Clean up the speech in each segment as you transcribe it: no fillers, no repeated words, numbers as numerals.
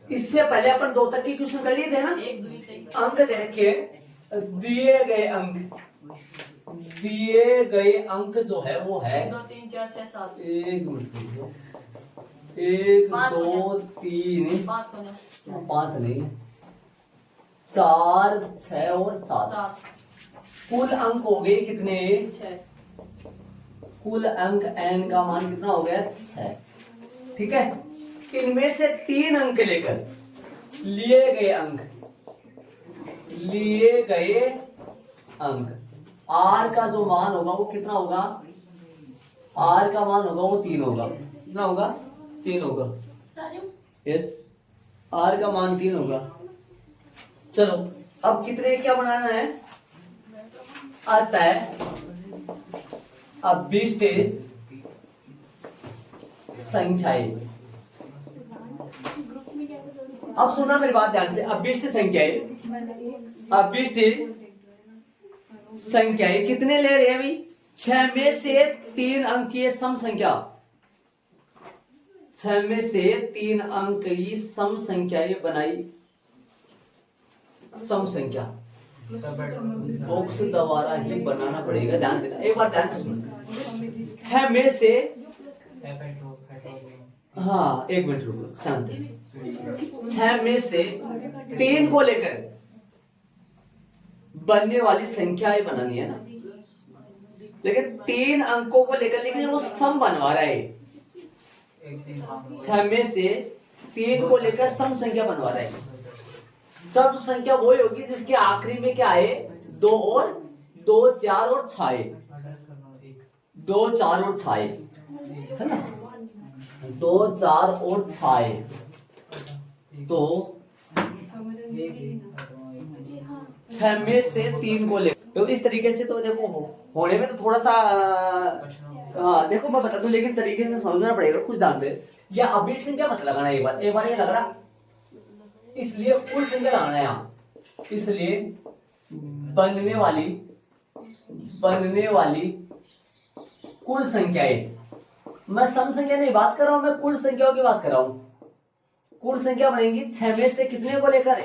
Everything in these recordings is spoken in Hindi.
इससे पहले अपन 2 तक के क्वेश्चन कर लिए थे ना। अंक दे रखे, दिए गए अंक जो है वो है 2 3 4 6 7। 1 2 3 5 नहीं, 4 6 और 7। कुल अंक हो गए कितने? 6। कुल अंक n का मान कितना हो गया? 6। ठीक है, इनमें से 3 अंक लेकर लिए गए अंक r का जो मान होगा वो कितना होगा? r का मान होगा वो 3 होगा। कितना होगा? 3 होगा। यस, r का मान 3 होगा। चलो अब कितने क्या बनाना है? अतः अभिष्ट संख्याएं। अब सुना मेरी बात ध्यान से, अभिष्ट संख्याएं कितने ले रहे हैं अभी? 6 में से 3 अंक की सम संख्या, 6 में से 3 अंक की सम संख्याएं बनाई। सम संख्या बॉक्स द्वारा ही बनाना पड़ेगा, ध्यान देना, एक बार ध्यान से सुनो। 6 में से, हाँ 1 मिनट रुको, शांत। 6 में से 3 को लेकर बनने वाली संख्याएं बनानी है ना, लेकिन 3 अंकों को लेकर, लेकिन वो सम बनवा रहा है। 6 में से 3 को लेकर सम संख्या बनवा रहा है। सम संख्या वही होगी जिसके आखिरी में क्या है? 2 और 2 4 और 6 है। 2 4 और 6 है ना, 2 4 और 6 है। तो 6 में से 3 को ले, तो इस तरीके से तो देखो होने में तो थोड़ा सा देखो मैं बता दूं, लेकिन तरीके से समझना पड़ेगा, कुछ ध्यान दे। या अभी संख्या मत लगाना, एक बार ये लग रहा, इसलिए कुल संख्या लगाना है यहाँ। इसलिए बनने वाली कुल संख्याएं, मैं सम संख्या नहीं बात कर रहा हूं, मैं कुल संख्याओं की बात कर रहा हूं। कुल संख्या बनेगी 6 में से कितने को लेकर?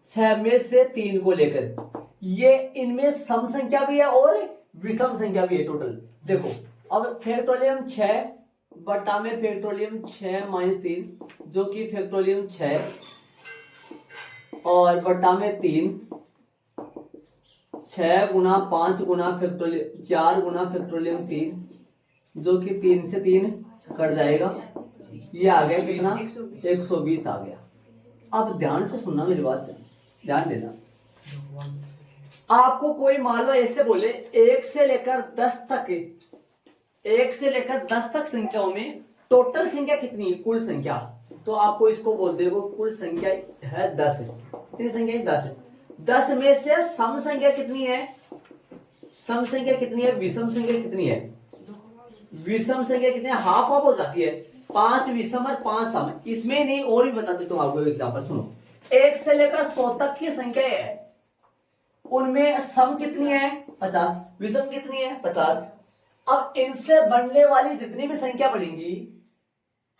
6 में से 3 को लेकर। ये इनमें सम संख्या भी है और विषम संख्या भी है टोटल। देखो अब फैक्टोरियम 6 बटा में फैक्टोरियम 6 माइनस 3, जो कि फैक्टोरियम 6 और बटा में 3, 6 गुना 5 गुना फैक्टोरियम 4 गुना फैक्टोरियम 3, जो कि 3 से 3 कट जाएगा। ये आ गया कितना? 120 आ गया। अब ध्यान से सुनना मेरी बात, ध्यान देना। आपको कोई मान लो ऐसे बोले 1 से लेकर 10 तक, 1 से लेकर 10 तक संख्याओं में टोटल संख्या कितनी है? कुल संख्या। तो आपको इसको बोल देगा कुल संख्या है 10 है। कितनी संख्या है? 10 है। 10 में से सम संख्या कितनी है? सम संख्या कितनी है? विषम संख्या कितनी है? विषम संख्या कितनी है? हाफ हाफ हो जाती है। 5 विषम और 5 सम। इसमें नहीं और भी बता देता हूं आपको एग्जांपल, सुनो। 1 से लेकर 100 तक की संख्या है, उनमें सम कितनी है? 50। विषम कितनी है? 50। अब इनसे बनने वाली जितनी भी संख्या बनेगी,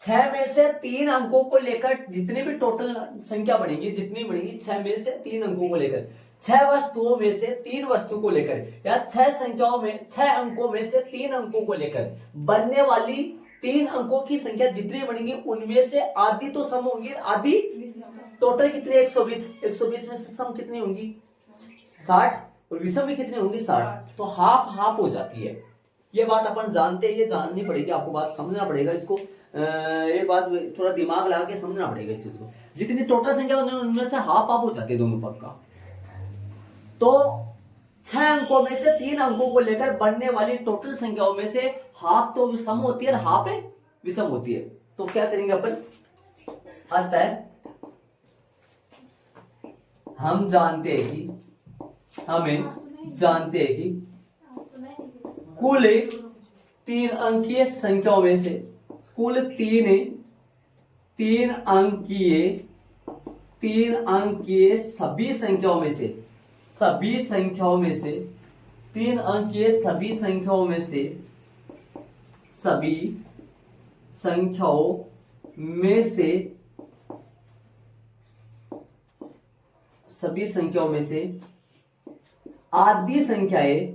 6 में से 3 अंकों को लेकर जितनी भी टोटल संख्या बनेगी, जितनी बनेगी 6 में से 3 अंकों को लेकर, 6 वस्तुओं में से 3 वस्तु को लेकर, या 6 संख्याओं में 6 अंकों में से 3 अंकों को लेकर बनने वाली 3 अंकों की संख्या जितनी बनेगी, उनमें से आधी तो सम होंगी, आधी टोटल कितनी? 120। 120 में से सम कितनी होंगी? 60, और विषम भी कितनी होंगी? 60। तो हाफ हाफ हो जाती है। ये बात अपन जानते हैं, ये जाननी पड़ेगी आपको, बात समझना पड़ेगा इसको। ये बात थोड़ा दिमाग लगा के समझना पड़ेगा इस चीज को। जितनी टोटल संख्या उनमें से हाफ हाफ हो जाती है दोनों पक्का। तो 6 अंकों में से 3 अंकों को लेकर बनने वाली टोटल संख्याओं में से हाफ तो विषम होती है और हाफ है विषम होती है। तो क्या करेंगे अपन? अतः हम जानते हैं कि कुल 3 अंकीय संख्याओं में से, कुल 3 अंकीय सभी संख्याओं में से 3 अंकीय सभी संख्याओं में से सभी संख्याओं में से आधी संख्याएं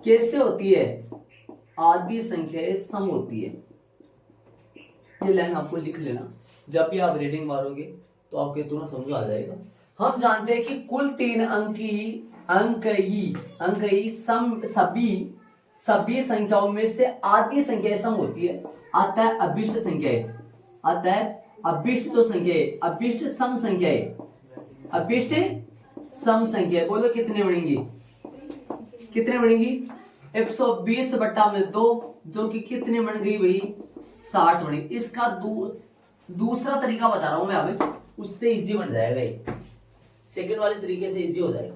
कैसे होती है? आधी संख्याएं सम होती है। ये लाइन आपको लिख लेना, जब भी आप रीडिंग मारोगे तो आपको तुरंत समझ आ जाएगा। हम जानते हैं कि कुल 3 अंक ही सभी संख्याओं में से आधी संख्या सम होती है। आता है अभिष्ट संख्याएं, आता है अभिष्ट जो संख्याएं, अभिष्ट सम संख्याएं, अभिष्ट सम संख्या। बोलो कितने बनेंगी? कितने बनेंगी? 120 बट्टा में 2, जो कि कितने बन गई भाई? 60 बनी। इसका दूसरा तरीका बता रहा हूं मैं अभी, उससे इजी बन जाएगा ये। सेकंड वाले तरीके से इजी हो जाएगा।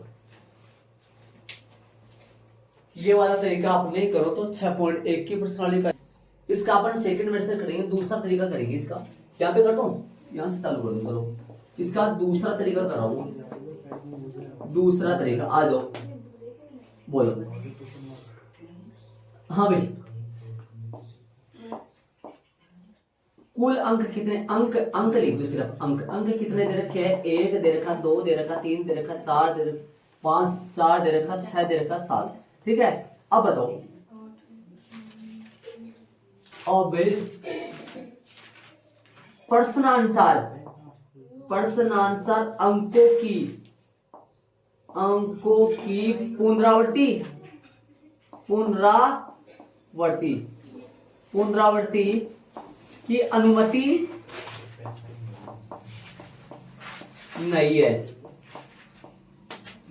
ये वाला तरीका आप नहीं करो तो 6.1 की प्रश्नावली का, इसका अपन सेकंड मेथड करेंगे, दूसरा तरीका करेंगे इसका। यहाँ पे कर दो, यहां से चालू कर दो, करो। इसका दूसरा तरीका कर रहा हूं, दूसरा तरीका। आ जाओ, बोलो। हाँ भाई, कुल अंक कितने? अंक लिख दो, सिर्फ अंक कितने दे रखे हैं? 1 दे रखा, 2 दे रखा, 3 दे रखा, 4 दे रखा, 5 4 दे रखा, 6 दे रखा, 7। ठीक है, अब बताओ। अब प्रश्नानुसार अंकों की पुनरावृत्ति की अनुमति नहीं है।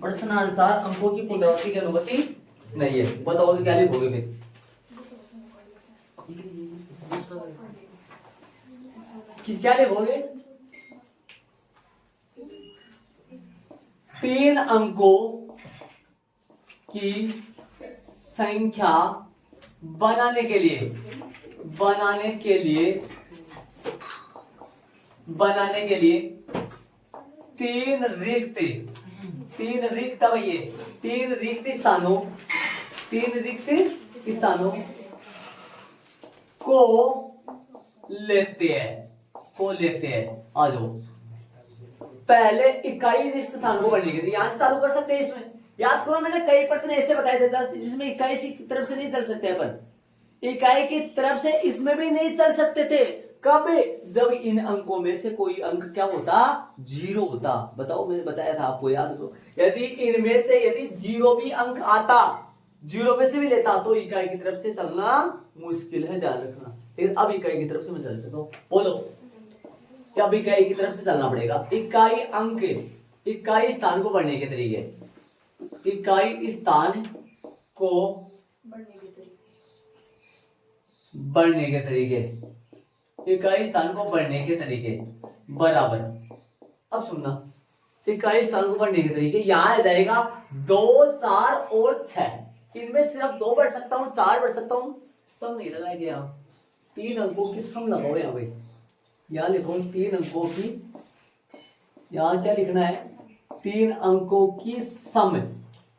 प्रश्नानुसार अंकों की पुनरावृत्ति की अनुमति नहीं है। बताओ क्या लिखोगे फिर? क्या लिखोगे? 3 अंकों की संख्या बनाने के लिए 3 रिक्त स्थानों को लेते हैं। आ जाओ, पहले इकाई रिक्त स्थान को बढ़ने के लिए यहां से चालू कर सकते हैं। इसमें याद करो, मैंने कई प्रश्न ऐसे बताए थे जिसमें इकाई की तरफ से नहीं चल सकते अपन, इकाई की तरफ से इसमें भी नहीं चल सकते थे। कब? जब इन अंकों में से कोई अंक क्या होता? 0 होता। बताओ, मैंने बताया था आपको, याद करो। यदि इनमें से 0 भी अंक आता, 0 में से भी लेता, तो इकाई की तरफ से चलना मुश्किल है, ध्यान रखना। लेकिन अब इकाई की तरफ से मैं चल सकता हूं। बोलो, अब इकाई की तरफ से चलना पड़ेगा। इकाई स्थान को बढ़ने के तरीके, इकाई स्थान को बढ़ने के तरीके बराबर। अब सुनना, इकाई स्थान को बढ़ने के तरीके यहां आ जाएगा 2, 4 और 6। इनमें सिर्फ 2 बढ़ सकता हूं, 4 बढ़ सकता हूं, सम नहीं लगाएंगे। यहां 3 अंकों की सम लगाओ। यहां भाई, यहां लिखो 3 अंकों की, यहां क्या लिखना है? 3 अंकों की सम,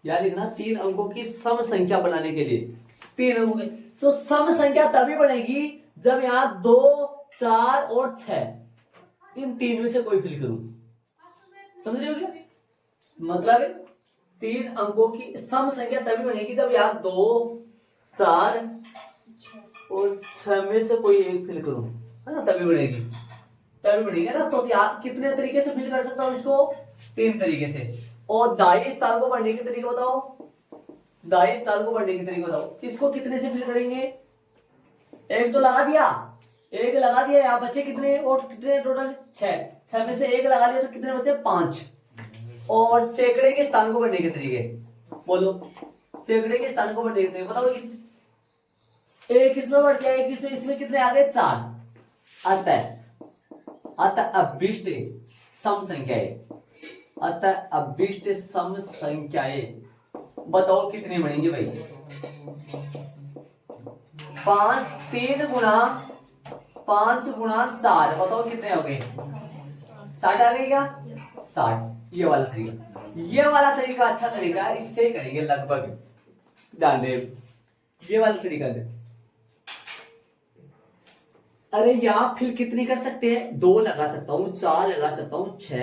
यहां लिखना 3 अंकों की सम संख्या बनाने के लिए 3 अंकों की। तो सम संख्या तभी बनेगी जब यहां 2, 4 और 6 इन 3 में से कोई फिल करूं। समझ रहे हो क्या मतलब है? 3 अंकों की सम संख्या तभी बनेगी जब यहां 2, 4 और 6 में से कोई एक फिल करूं, है ना? तभी बनेगी ना। तो यार कितने तरीके से फिल कर सकता हूं इसको? 3 तरीके से। और दाई स्थान को बढ़ने के तरीके बताओ। इसको कितने से फिल करेंगे? एक तो लगा दिया, यहाँ बचे कितने? और कितने टोटल? 6 में से एक लगा लिया तो कितने बचे? 5। और सैकड़े के स्थान को बढ़ने के तरीके बोलो। सैकड़े के स्थान को बढ़ने के तरीके बताओ। एक इसमें बढ़ गया, एक इसमें कितने आ गए? 4। आता अभिष्ट सम संख्याएं बताओ कितने बनेंगे भाई? 3 गुणा 5 गुणा 4 बताओ कितने हो गए? 60 आ गए क्या? 60। ये वाला तरीका अच्छा तरीका है, इससे करेंगे लगभग। ध्यान दे, ये वाला तरीका दे। अरे यहाँ फिर कितनी कर सकते हैं, 2 लगा सकता हूँ, 4 लगा सकता हूँ, 6,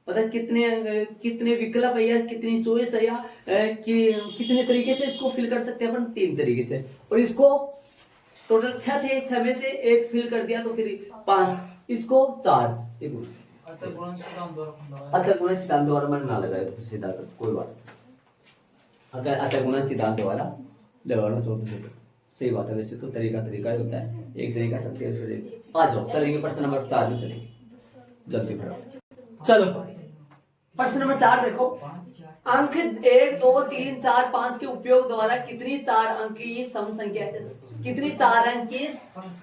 पता कितने विकल्प है या कितनी चॉइस है या कितने तरीके से इसको फिल कर सकते हैं अपन, 3 तरीके से। और इसको टोटल 6 थे, 6 में से 1 फिल कर दिया तो फिर 5, इसको 4। अतः गुणन सिद्धांत द्वारा मन ना लगाए तो फिर सीधा कोई बात, अगर अतः गुणन सिद्धांत द्वारा लगाना चाहते हैं सही बात है। वैसे तो तरीका होता है, एक तरीका चलते है। आ जाओ चलेंगे प्रश्न नंबर 4 में चलेंगे जल्दी करो। चलो प्रश्न नंबर 4 देखो, अंक 1 2 3 4 5 के उपयोग द्वारा कितनी 4 अंक की सम संख्या, कितनी 4 अंक की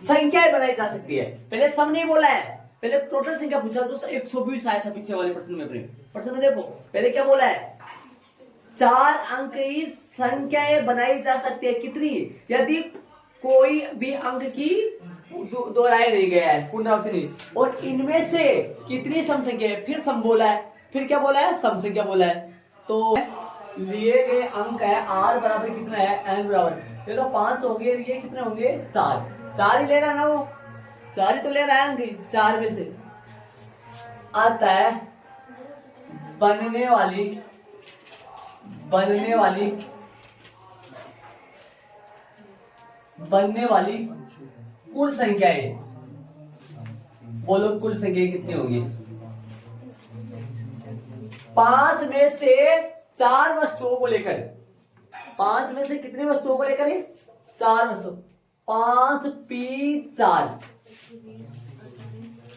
संख्याएं बनाई जा सकती है। पहले सम नहीं बोला है, पहले टोटल संख्या पूछा जो 120 आया था पीछे वाले प्रश्न में। अपने प्रश्न में देखो पहले क्या बोला है, 4 अंक की संख्याएं बनाई जा सकती है कितनी, यदि कोई भी अंक की दोहराया नहीं गया है, पुनरावृत्ति नहीं, और इनमें से कितनी सम संख्या है। फिर सम बोला है, फिर क्या बोला है, सम संख्या बोला है। तो लिए गए अंक है r बराबर कितना है, n बराबर, ये तो 5 होंगे, ये कितने होंगे 4 ही ले रहा है ना, वो 4 ही तो ले रहा है अंक, 4 में से आता है बनने वाली कुल संख्याएं। बोलो कुल संख्या कितनी होगी। 5 में से 4 वस्तुओं को लेकर, 5 में से कितनी वस्तुओं को लेकर, 4 वस्तु, 5 p 4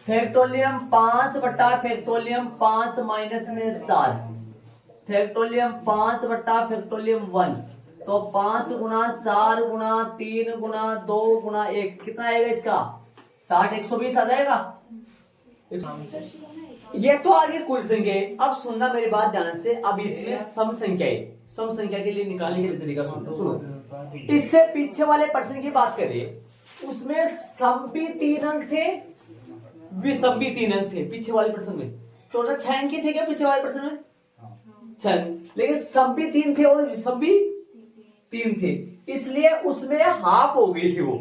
फैक्टोरियम 5 बटा फैक्टोरियम 5 माइनस में 4 फैक्टोरियम 5 बटा फैक्टोरियम 1, तो 5 गुना 4 गुना 3 गुना 2 गुना 1 कितना आएगा इसका 60, 120 आ जाएगा। ये तो आगे कुल संख्या है। अब सुनना मेरी बात ध्यान से, अब इसमें सम संख्या है, सम संख्या के लिए निकालने के लिए तरीका सुनो। इससे पीछे वाले प्रश्न की बात करें, उसमें सम भी 3 अंक थे, विषम भी 3 अंक थे पीछे वाले प्रश्न में। टोटल 6 अंक थे क्या पीछे वाले प्रश्न में, 6, लेकिन सम भी 3 थे और विषम भी 3 थे, इसलिए उसमें हाफ हो गई थी वो।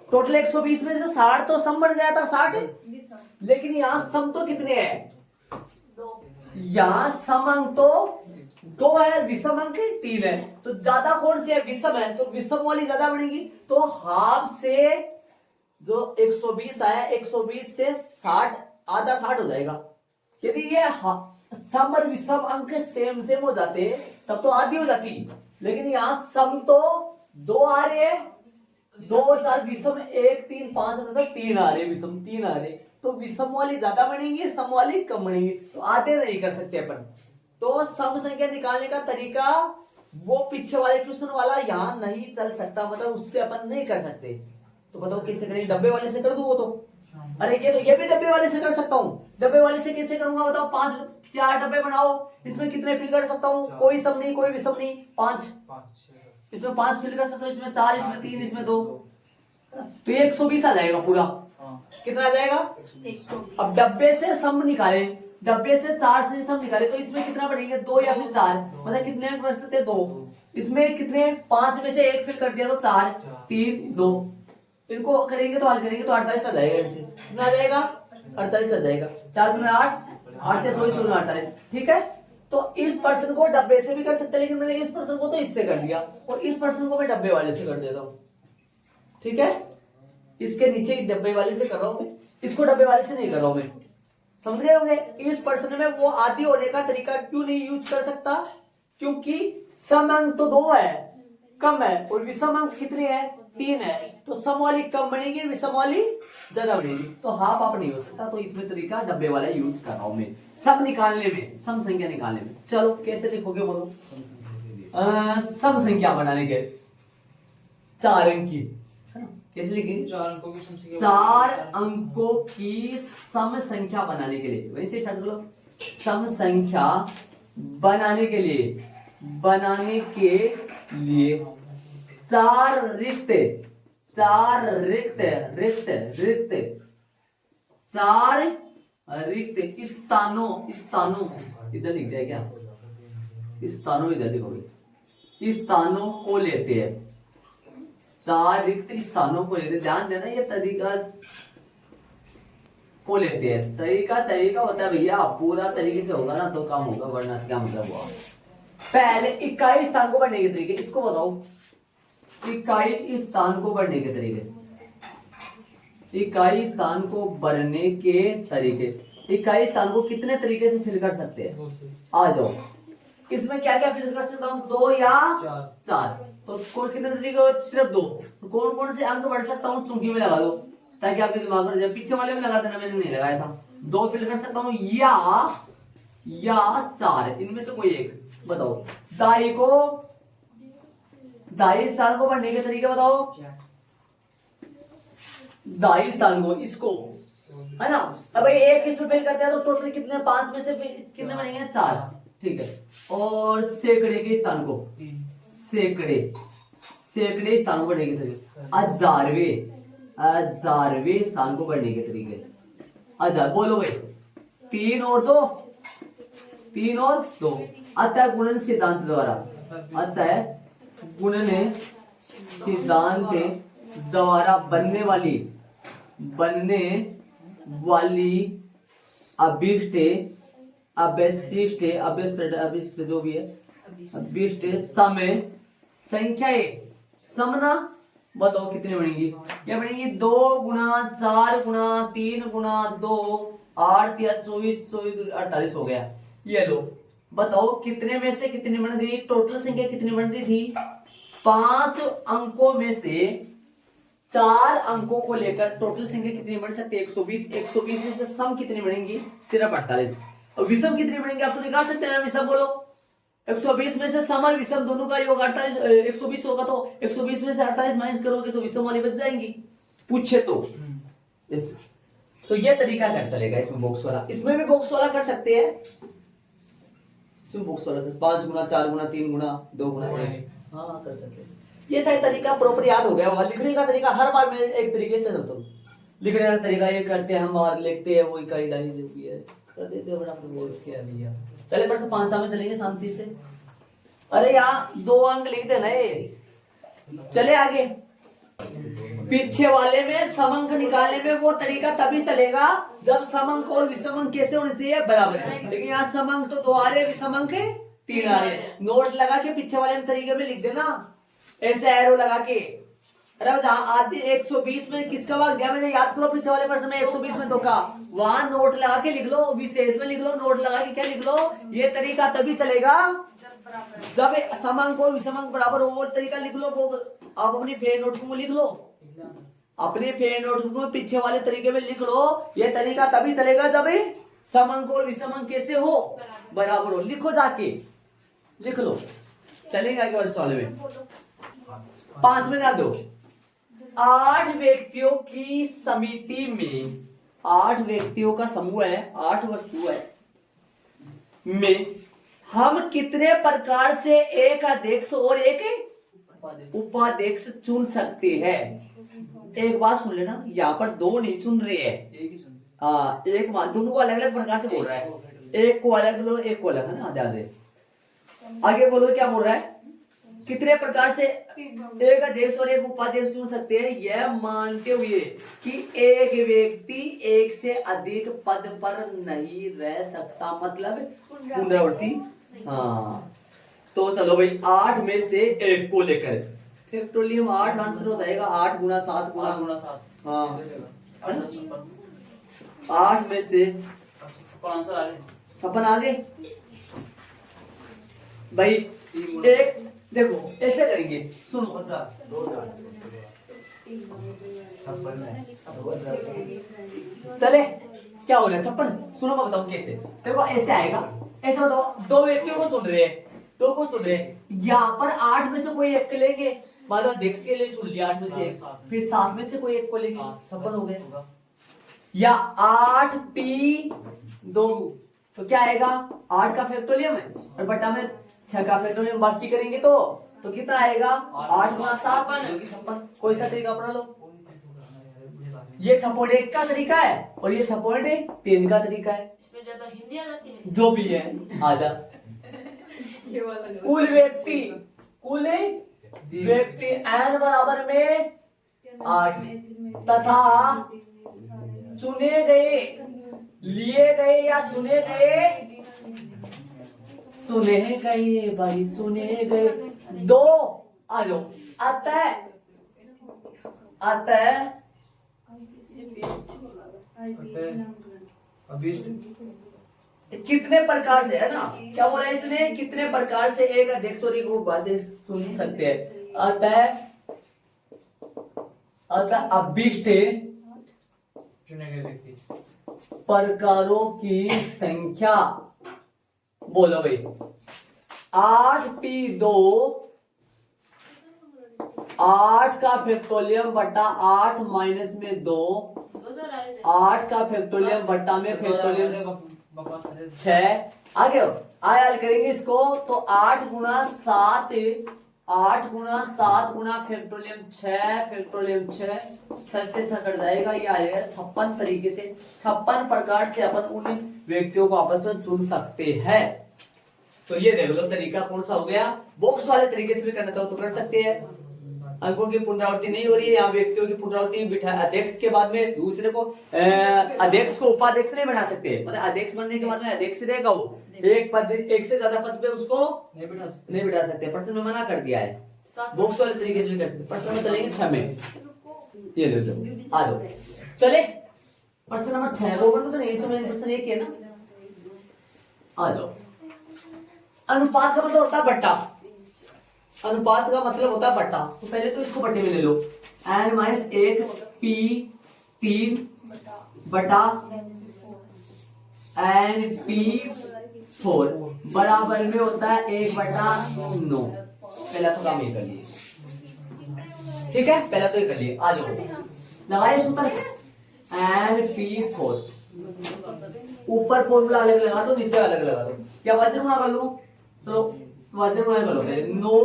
टोटल 120 में से 60 तो सम बन गया था, 60, लेकिन यहाँ सम तो कितने हैं, यहाँ सम अंक तो 2 है, विषम अंक 3 है, तो ज्यादा कौन से है, विषम है, तो विषम वाली ज्यादा बनेगी। तो हाफ से जो 120 आया, 120 से 60, आधा 60 हो जाएगा। यदि ये सम और विषम अंक सेम हो जाते तब तो आधी हो जाती, लेकिन यहाँ सम तो 2 आ रहे हैं, 2 और 4 विषम 1 3 5 मतलब 3 आ रहे, विषम 3 आ रहे, तो विषम वाली ज्यादा बनेंगी, सम वाली कम बनेंगी, तो आधे नहीं कर सकते अपन। तो सम संख्या निकालने का तरीका वो पीछे वाले क्वेश्चन वाला यहाँ नहीं चल सकता, मतलब उससे अपन नहीं कर सकते। तो बताओ किससे करें, डब्बे वाले से कर दूं वो तो, अरे ये भी डब्बे वाले से कर सकता हूँ। डब्बे वाले से कैसे करूंगा बताओ, 4 डब्बे बनाओ, इसमें कितने फिल कर सकता हूँ, कोई सम नहीं कोई विषम नहीं, 5, इसमें 5 फिल कर सकता हूँ, इसमें 4, इसमें 3, इसमें 2, तो ये 120 आ जाएगा पूरा। कितना आ जाएगा 120। अब डब्बे से सम निकाले, डब्बे से 4 से सम निकाले, तो इसमें कितना बढ़ेंगे 2 या फिर 4, मतलब कितने अंक बच सकते हैं 2, इसमें कितने 5 में से 1 फिल कर दिया तो 4 3 2, इनको करेंगे तो हल करेंगे तो 48 आ जाएगा, इनसे कितना आ जाएगा 48 आ जाएगा, 4 गुना 8 8 या 24 गुना 48, ठीक है। तो इस प्रश्न को डब्बे से भी कर सकते हैं, लेकिन मैंने इस प्रश्न को तो इससे कर दिया, और इस प्रश्न को मैं डब्बे वाले से कर देता हूँ, ठीक है। इसके नीचे डब्बे वाले से कर रहा हूं मैं, इसको डब्बे वाले से नहीं कर रहा हूं मैं, समझ गए होंगे। इस प्रश्न में वो आदि होने का तरीका क्यों नहीं यूज कर सकता, क्योंकि सम अंक तो 2 है, कम है, और विषम अंक कितने हैं 3 है, तो सम वाली कम बनेगी, विषम वाली ज्यादा बनेगी, तो हाफ आप नहीं हो सकता। तो इसमें तरीका डब्बे वाला यूज कर रहा हूं मैं सम निकालने में, सम संख्या निकालने में। चलो कैसे लिखोगे बोलो, सम संख्या बनाने के 4 अंक की, कैसे लिखेंगे, 4 अंकों की सम संख्या बनाने के लिए, वैसे छाट लो, सम संख्या बनाने के लिए 4 रिक्त स्थानों इधर लिख दिया क्या, स्थानों इधर लिखोगे, स्थानों को लेते हैं, 4 रिक्त स्थानों को लेते, ध्यान देना ये तरीका को लेते हैं। तरीका होता है भैया, पूरा तरीके से होगा ना तो काम होगा, वरना क्या मतलब हुआ। पहले इकाई स्थान को बढ़ने के तरीके, इसको बताओ। इकाई स्थान को बढ़ने के तरीके, इकाई स्थान को बढ़ने के तरीके। इकाई स्थान को कितने तरीके से फिल कर सकते हैं? आ जाओ, इसमें क्या क्या फिल कर सकता हूँ? 2 या 4। तो कौन कितने तरीके? सिर्फ 2। कौन कौन से अंक बढ़ सकता हूँ? चुंकी में लगा दो ताकि आपके दिमाग में जाए। पीछे वाले में लगा देना, मैंने नहीं लगाया था। 2 फिल कर सकता हूँ या 4, इनमें से कोई एक बताओ। दाई स्थान को बढ़ने के तरीके बताओ। दाई स्थान को, इसको है ना। अब भाई एक इसमें फिल करते हैं तो टोटल कितने? 5 में से कितने बनेंगे? 4, ठीक है। और सैकड़े के स्थान को, सैकड़े स्थान को बढ़ने के तरीके। हजारवे स्थान को बढ़ने के तरीके। अच्छा बोलो भाई, 3 और 2 अतः गुणन सिद्धांत द्वारा, अतः गुणन सिद्धांत द्वारा बनने वाली अभिष्ट जो भी है, अभिष्ट समय संख्याएं समना बताओ कितनी बनेगी? क्या बनेगी? 2 गुना 4 गुना 3 गुना 2, 8 या 24, 48 हो गया। ये लो, बताओ कितने में से कितनी बन गई? टोटल संख्या कितनी बन रही थी? 5 अंकों में से 4 अंकों को लेकर टोटल संख्या कितनी बन सकती है? 120। 120 में से सम कितनी बनेगी? सिर्फ 48। और विषम कितनी बनेगी? आप तो निकाल सकते हैं ना, विषम बोलो। 120 में से सम और विषम दोनों का योग 48 120 होगा, तो 120 में से 48 माइनस करोगे तो विषम वाली बच जाएंगी, पूछे तो। तो ये तरीका कर चलेगा इसमें बॉक्स वाला। इसमें भी बॉक्स वाला कर सकते हैं, इसमें बॉक्स वाला 5 गुना 4 गुना 3 गुना 2 गुना 1, हाँ कर सकते हैं। ये सारे तरीका प्रॉपर याद हो गया होगा। लिखने का तरीका हर बार मैं एक तरीके से चलता हूँ। लिखने का तरीका ये करते हैं हम, और लिखते हैं वो इकाई डाली जो भी है कर देते हैं, बड़ा बोलते हैं भैया। चले पर से 5 में चलेंगे शांति से। अरे यहाँ 2 अंक लिख देना ये। चले आगे, पीछे वाले में समंक निकालने में वो तरीका तभी चलेगा जब समंक और विषमंक कैसे होने चाहिए? बराबर है। लेकिन यहाँ समंक तो 2 आ रहे, विषमंक 3 आ रहे। नोट लगा के पीछे वाले तरीके में लिख देना, ऐसे एरो लगा के। अरे जहाँ आदि 120 में किसका भाग दिया मैंने? याद करो पीछे वाले प्रश्न में 120 में 2 का, वहां नोट लगा के लिख लो, विशेष में लिख लो, नोट लगा के क्या लिख लो? ये तरीका तभी चलेगा जब समंक और विषमंक बराबर हो। वो तरीका लिख लो, आप अपनी फेयर नोटबुक में लिख लो, अपने फेयर नोटबुक में पीछे वाले तरीके में लिख लो। ये तरीका तभी चलेगा जब समंक और विषमंक कैसे हो? बराबर हो। लिखो, जाके लिख लो, चलेगा आगे वर्ष वाले में। 5 में ना दो, 8 व्यक्तियों की समिति में, 8 व्यक्तियों का समूह है, 8 वस्तु है में हम कितने प्रकार से एक अध्यक्ष और एक उपाध्यक्ष चुन सकते हैं? एक बात सुन लेना, यहाँ पर 2 नहीं चुन रहे हैं, हाँ एक बात, दोनों को अलग अलग प्रकार से बोल रहा है। एक को अलग लो, एक को अलग, है ना। आगे बोलो क्या बोल रहा है? कितने प्रकार से एक अध्यक्ष और एक उपाध्यक्ष चुन सकते हैं, यह मानते हुए कि एक व्यक्ति एक से अधिक पद पर नहीं रह सकता, मतलब पुनरावृत्ति। हाँ तो चलो भाई, 8 में से एक को लेकर फैक्टोरियल 8 आंसर हो जाएगा। 8 गुना 7 गुना 7, हाँ 8 में से 56 आ गए भाई। एक देखो ऐसे करेंगे, सुनो, चले क्या हो रहा है 56? सुनो मैं बताऊं कैसे। देखो ऐसे आएगा, ऐसे बताओ, 2 व्यक्तियों को चुन रहे हैं, 2 को चुन रहे हैं। यहाँ पर 8 में से कोई एक को लेंगे, मान लो अध्यक्ष के लिए चुन लिया 8 में से एक, फिर 7 में से कोई एक को लेंगे, 56 हो गए। या 8p2, तो क्या आएगा? 8 का फैक्टोरियम है और बटा में 6 का फैक्टोरियम बाकी करेंगे तो कितना आएगा? 8 गुना 7 जो कि 56। कोई सा तरीका अपना लो। ये 6.1 का तरीका है और ये 6.3 का तरीका है। इसमें ज्यादा हिंदी आ जाती है, जो भी है आजा। कुल व्यक्ति, कुल व्यक्ति n बराबर में 8 तथा चुने गए, लिए गए या चुने गए भाई, चुने गए 2, आ जाओ, अतः कितने प्रकार से, है ना, क्या बोला इसने, कितने प्रकार से एक अध्यक्ष और एक उपाध्यक्ष चुन सकते हैं। अतः अभिष्ट चुने गए व्यक्ति प्रकारों की संख्या, बोलो भाई, 8p2 8 का फैक्टोरियम बटा 8 माइनस में 2, 8 का फैक्टोरियम बटा में फैक्टोरियम 6। आगे आया हल करेंगे इसको, तो 8 गुना 7 गुना फैक्टोरियम 6 फैक्टोरियम 6 से कट जाएगा, ये आएगा 56 तरीके से, 56 प्रकार से अपन उन व्यक्तियों को आपस में चुन सकते हैं। तो ये रेगुलर तरीका कौन सा हो गया, बॉक्स वाले तरीके से भी करना चाहो तो कर सकते हैं। अंकों की पुनरावृत्ति नहीं हो रही है, यहाँ व्यक्तियों की पुनरावृत्ति बिठा, अध्यक्ष के बाद में दूसरे को अध्यक्ष को उपाध्यक्ष नहीं बना सकते, मतलब अध्यक्ष बनने के बाद में अध्यक्ष रहेगा वो, एक पद, एक से ज्यादा पद पे उसको नहीं बिठा सकते, प्रश्न में मना कर दिया है। बॉक्स वाले तरीके से भी कर सकते। प्रश्न में चलेंगे 6 मिनट, ये ले लो, आ जाओ चले प्रश्न नंबर 6 तो नहीं समझ, प्रश्न एक है ना, आ जाओ। अनुपात का मतलब होता है बट्टा, अनुपात का मतलब होता है बट्टा, तो पहले तो इसको बट्टे में ले लो, n-1 p3 बटा n p4 बराबर में होता है 1/9। पहला तो काम ये कर लिए, ठीक है, पहला तो ये कर लिए, आ जाओ लगाइए सूत्र, n p4 ऊपर फॉर्मूला अलग लगा दो, नीचे अलग लगा दो, या वजन गुणा कर लो, चलो वजन गुणा करो, नो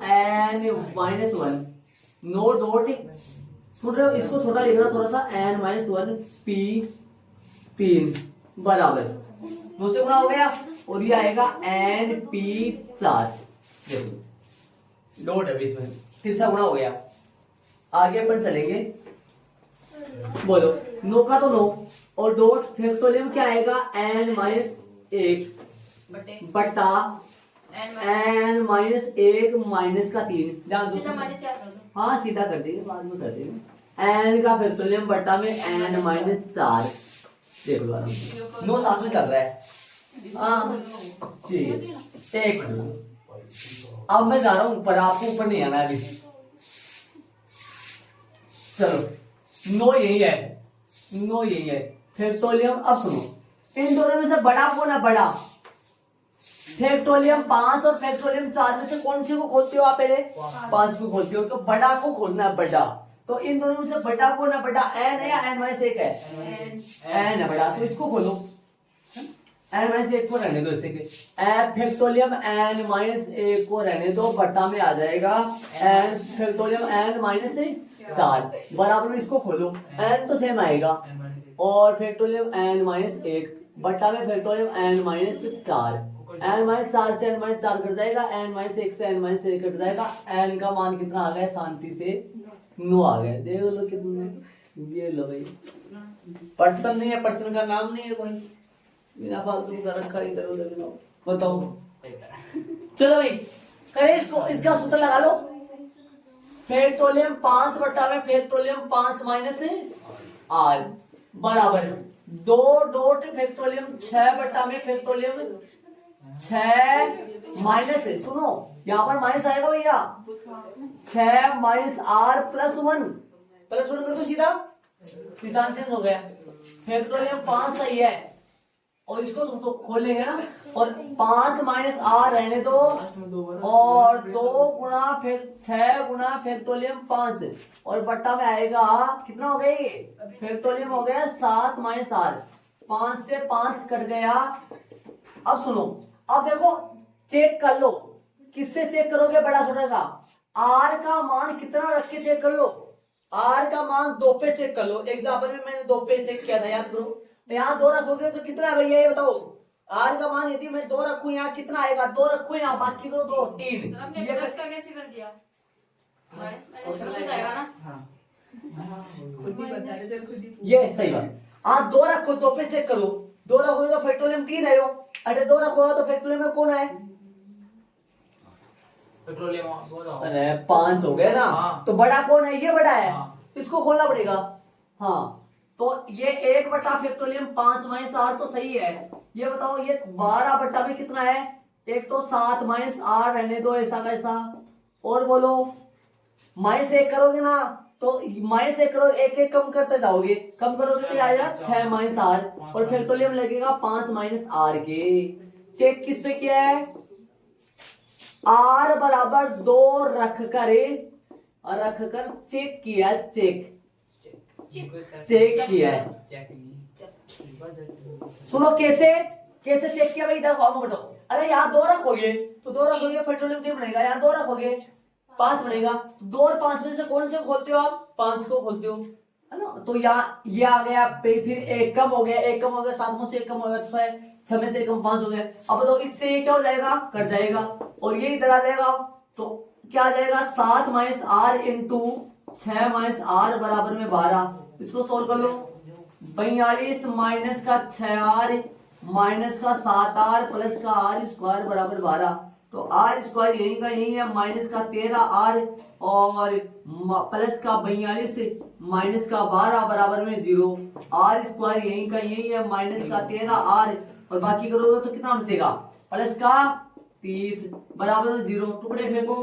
n-1 नो डॉट, इसको छोटा लिखना थोड़ा सा, n-1 p3 बराबर 2 से गुणा हो गया, और ये आएगा n p4, देखो डॉट है बीच में, 3 से गुणा हो गया। आगे अपन चलेंगे, बोलो 9 का तो 9 और डॉट फैक्टोरियम क्या आएगा, n-1 बटा n-1 माइनस का 3, हाँ सीधा कर देंगे, बाद में कर देंगे, n का फैक्टोरियम बटा में n-4, देख लो आराम से, 9 साथ में चल रहा है, हाँ एक। अब मैं जा रहा हूँ ऊपर, आपको ऊपर नहीं आना अभी, चलो 9 यही है फैक्टोरियम। अब सुनो, इन दोनों में से बड़ा कौन है, बड़ा फैक्टोरियम 5 और फैक्टोरियम 4 में से कौन सी को खोलते हो आप, पहले 5 को खोलते हो, तो बड़ा को खोलना है, बड़ा, तो इन दोनों में से बड़ा कौन है, बड़ा n है या n-1 है, n है बड़ा, तो इसको खोलो, n-1 को रहने दो, इससे फैक्टोरियम n-1 को रहने दो, बटा में आ जाएगा n फैक्टोरियम n-4 बराबर में, इसको खोलो, n तो सेम आएगा, और फैक्टोरियम n-1 बटा में फैक्टोरियम n-4, n-4 से n-4 कट जाएगा, n-1 से n-1 कट जाएगा, n का मान कितना आ गया, शांति से 9 आ गया, देख लो कितना, ये लो भाई, पर्सन नहीं है, पर्सन का नाम नहीं है कोई, बिना फालतू का रखा इधर उधर, बताओ चलो भाई करें इसको, इसका सूत्र लगा लो, फैक्टोरियम 5 बटा में फैक्टोरियम 5 माइनस r बराबर 2 डॉट फैक्टोरियम 6 बटा में फैक्टोरियम 6 माइनस है, सुनो यहाँ पर माइनस आएगा भैया, 6 माइनस r +1 कर दो सीधा, निशान चेंज हो गया, फैक्टोरियम 5 सही है, और इसको तो खोलेंगे ना, और 5 माइनस r रहने दो, और 2 गुना फिर 6 गुना फैक्टोरियम 5, और बट्टा में आएगा कितना हो गया, ये फैक्टोरियम हो गया 7 माइनस r, 5 से 5 कट गया। अब सुनो, अब देखो चेक कर लो, किससे चेक करोगे, बड़ा छोटा का, r का मान कितना रख के चेक कर लो, r का मान 2 पे चेक कर लो, एग्जाम्पल में मैंने 2 पे चेक किया था, याद करो, यहाँ 2 रखोगे तो कितना है भैया ये बताओ, आर का मान यदि मैं 2 रखूं यहाँ कितना आएगा, 2 रखूं यहाँ, बाकी करो 2 3। सर आपने ये प्लस का कैसे कर दिया? माइनस प्लस हो जाएगा ना? खुद ही बता रहे थे, खुद ही ये सही बात। आप 2 रखो तो फिर चेक करो, 2 रखोगे तो फैक्टोरियम 3 आयो, अरे 2 रखोगे तो फैक्टोरियम में कौन है? पेट्रोलियम वो जाओ। अरे 5 हो गए ना। हाँ। तो बड़ा कौन है? ये बड़ा है। हाँ। इसको खोलना पड़ेगा। हाँ तो ये 1 बटा फैक्टोरियम 5 माइनस आर तो सही है। ये बताओ ये 12 बटा में कितना है? एक तो 7 माइनस आर रहने दो ऐसा कैसा, और बोलो माइनस 1 करोगे ना तो माइनस 1 करो, एक एक कम करते जाओगे, कम करोगे तो आएगा 6 माइनस आर, और फैक्टोरियम लगेगा 5 माइनस आर के। चेक किस पे किया है? आर बराबर 2 रख कर चेक किया, चेक किया है। चेक नहीं। सुनो कैसे कैसे चेक किया भाई, देखो आपको बताओ। अरे यहाँ 2 रखोगे तो 2 रखोगे पेट्रोलियम 3 बनेगा, यहाँ 2 रखोगे 5 बनेगा। 2 और 5 में से कौन से खोलते हो आप? 5 को खोलते हो, है ना। तो यहाँ ये आ गया पे, फिर 1 कम हो गया, 1 कम हो गया, 7 में से 1 कम हो गया 6 में से 1 कम 5 हो गया। अब बताओ इससे ये क्या हो जाएगा? कट जाएगा, और ये इधर आ जाएगा तो क्या आ जाएगा? 7 minus r into 6 minus r बराबर में 12। इसको सोल्व कर लो। 42 माइनस का 6r माइनस का 7r प्लस का r स्क्वायर बराबर 12। तो r स्क्वायर यही का यही है, माइनस का 13r और प्लस का 42 माइनस का 12 बराबर में 0। r स्क्वायर यही का यही है, माइनस का 13r और बाकी करोगे तो कितना बचेगा? प्लस का 30 बराबर में 0। टुकड़े फेंको।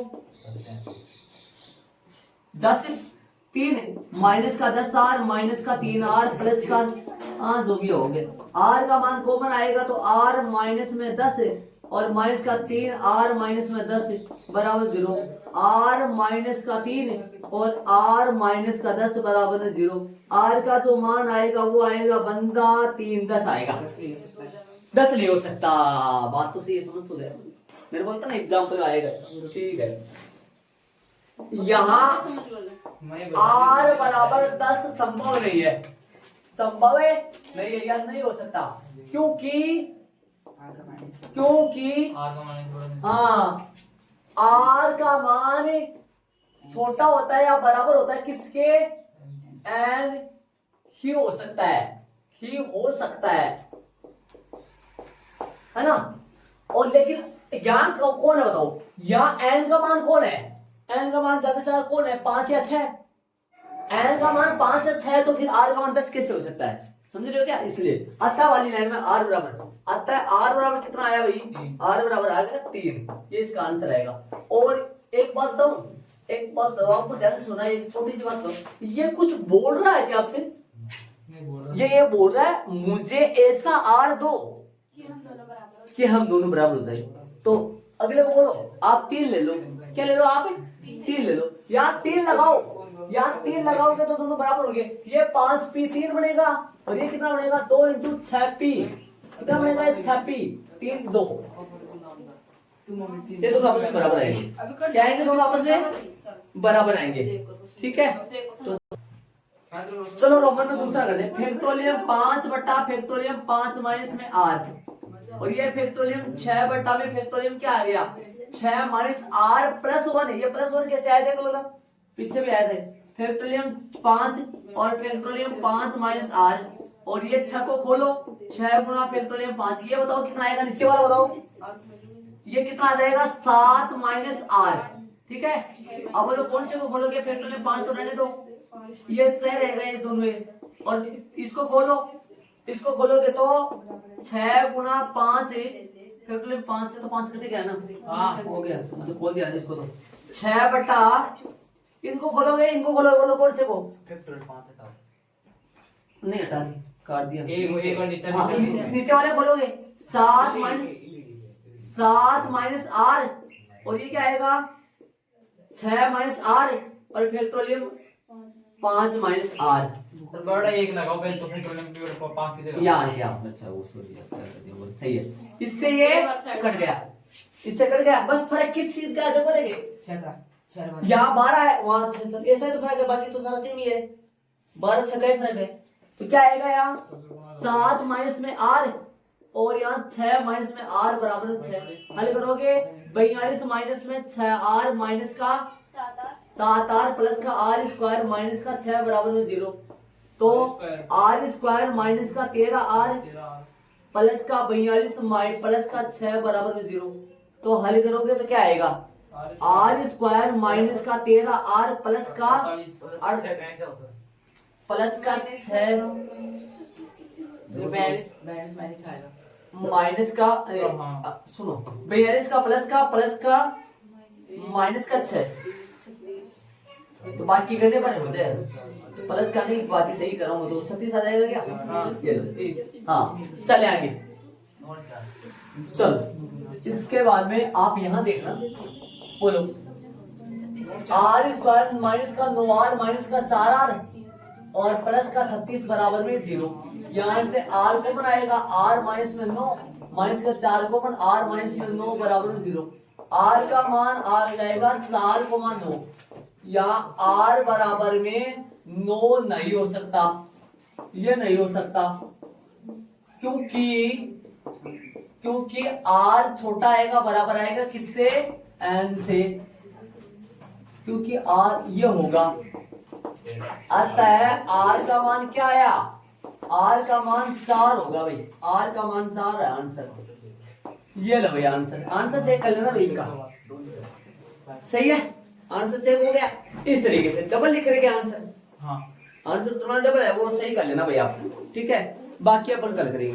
10 3 माइनस का 10r माइनस का 3r प्लस का जो भी हो गया। r का मान कॉमन आएगा तो r माइनस में 10 और माइनस का 3r माइनस में 10 बराबर 0। r माइनस का 3 और r माइनस का 10 बराबर में 0। r का जो मान आएगा वो आएगा बंदा 3 10 आएगा। 10 नहीं हो सकता। बात तो सही समझ तो गया, मेरे बोलता ना एग्जाम्पल आएगा। ठीक है, यहाँ समझ लो। r बराबर 10 संभव नहीं है। संभव है नहीं है यार, नहीं हो सकता। क्योंकि आर का मान हाँ r का मान छोटा होता है या बराबर होता है किसके? n ही हो सकता है, ही हो सकता है ना। और लेकिन यहाँ कौन है बताओ? यहाँ n का मान कौन है? n का मान ज्यादा से ज्यादा कौन है? 5 या 6। n का मान 5 या 6 है तो फिर r का मान 10 कैसे हो सकता है? समझ रहे हो क्या? इसलिए अतः वाली लाइन में r बराबर, अतः r बराबर कितना आया भाई? r बराबर आ गया 3। ये इसका आंसर आएगा। और एक बात बताऊं, एक बात बताओ, आपको ध्यान से सुना, एक छोटी सी बात बताओ। ये कुछ बोल रहा है क्या आपसे? ये बोल रहा है मुझे ऐसा r दो कि हम दोनों बराबर हो जाए। तो अगले को बोलो आप 3 ले लो। क्या ले लो आप? 3 ले लो। यहाँ 3 लगाओ, यहाँ 3 लगाओगे तो दोनों बराबर हो गए। ये 5p 3 बनेगा और ये कितना बनेगा? 2 इंटू 6p कितना बनेगा? 6p 3 2। ये दोनों आपस में बराबर आएंगे। क्या आएंगे? दोनों आपस में बराबर आएंगे। ठीक है, तो चलो रोमन में दूसरा कर दे। फैक्टोरियम 5 बटा फैक्टोरियम 5 माइनस में r, और ये फैक्टोरियम 6 बटा में फैक्टोरियम क्या आ गया? 6 माइनस r प्लस 1। ये प्लस 1 कैसे आए थे? बोलो पीछे भी आए थे। फैक्टोरियम 5 और फैक्टोरियम 5 माइनस r, और ये 6 को खोलो, 6 गुना फैक्टोरियम 5। ये बताओ कितना आएगा? नीचे वाला बताओ, ये कितना आ जाएगा? 7 माइनस r। ठीक है, अब बोलो कौन से को खोलोगे? फैक्टोरियम 5 तो रहने दो, ये सही रहेगा ये दोनों। और इसको खोलो, इसको खोलोगे तो 6 गुना 5 फैक्टोरियम 5 से तो 5 कटे गया ना। हाँ हो गया, तो खोल दिया इसको। तो 6 बटा, इसको खोलोगे, इनको खोलोगे, बोलो कौन से को? फैक्टोरियल 5 हटाओ। नहीं हटा, काट दिया। एक और नीचे नीचे वाले खोलोगे 7 माइनस r, और ये क्या आएगा? 6 माइनस r और फैक्टोरियम 5 माइनस r। सर बड़ा एक लगाओ पहले तो पेट्रोलियम की 5 की जगह। या अच्छा वो सॉरी सही है। इससे ये कट गया, इससे कट गया। बस फर्क किस चीज का है देखो, देखिए यहाँ 12 है, वहां 6। ऐसा ही तो फर्क है, बाकी तो सारा सेम ही है। 12 6 का ही फर्क है। तो क्या आएगा यहाँ? 7 माइनस में r और यहाँ 6 माइनस में r बराबर में 6 हल करोगे 42 माइनस में 6r माइनस का 7r प्लस का r स्क्वायर माइनस का 6 बराबर में 0 तो r स्क्वायर माइनस का 13r प्लस का 42 प्लस का 6 बराबर में 0 तो हल करोगे तो क्या आएगा r स्क्वायर माइनस का 13r प्लस का 6 माइनस का सुनो 42 का प्लस का माइनस का 6 तो बाकी करने पर हो जाए प्लस का नहीं बाकी सही कराऊंगा तो 36 आ जाएगा क्या? हाँ चले आगे चलो इसके बाद में आप यहाँ देखना बोलो r स्क्वायर माइनस का 9r माइनस का 4r और प्लस का 36 बराबर में 0 यहाँ से r को बनाएगा r माइनस में 9 माइनस का 4 को बन r माइनस में 9 बराबर में 0 r का मान आ जाएगा 4 को मान 9 यहाँ r बराबर में 9 नहीं हो सकता ये नहीं हो सकता क्योंकि r छोटा आएगा बराबर आएगा किससे n से क्योंकि r ये होगा अतः r का मान क्या आया r का मान 4 होगा भाई r का मान 4 है आंसर ये लो भाई आंसर सेव कर लेना भाई का सही है आंसर सेव हो गया इस तरीके से डबल लिख रहे क्या आंसर हाँ आंसर तुम्हारा डबल है वो सही कर लेना भाई आप ठीक है बाकी अपन कल करेंगे।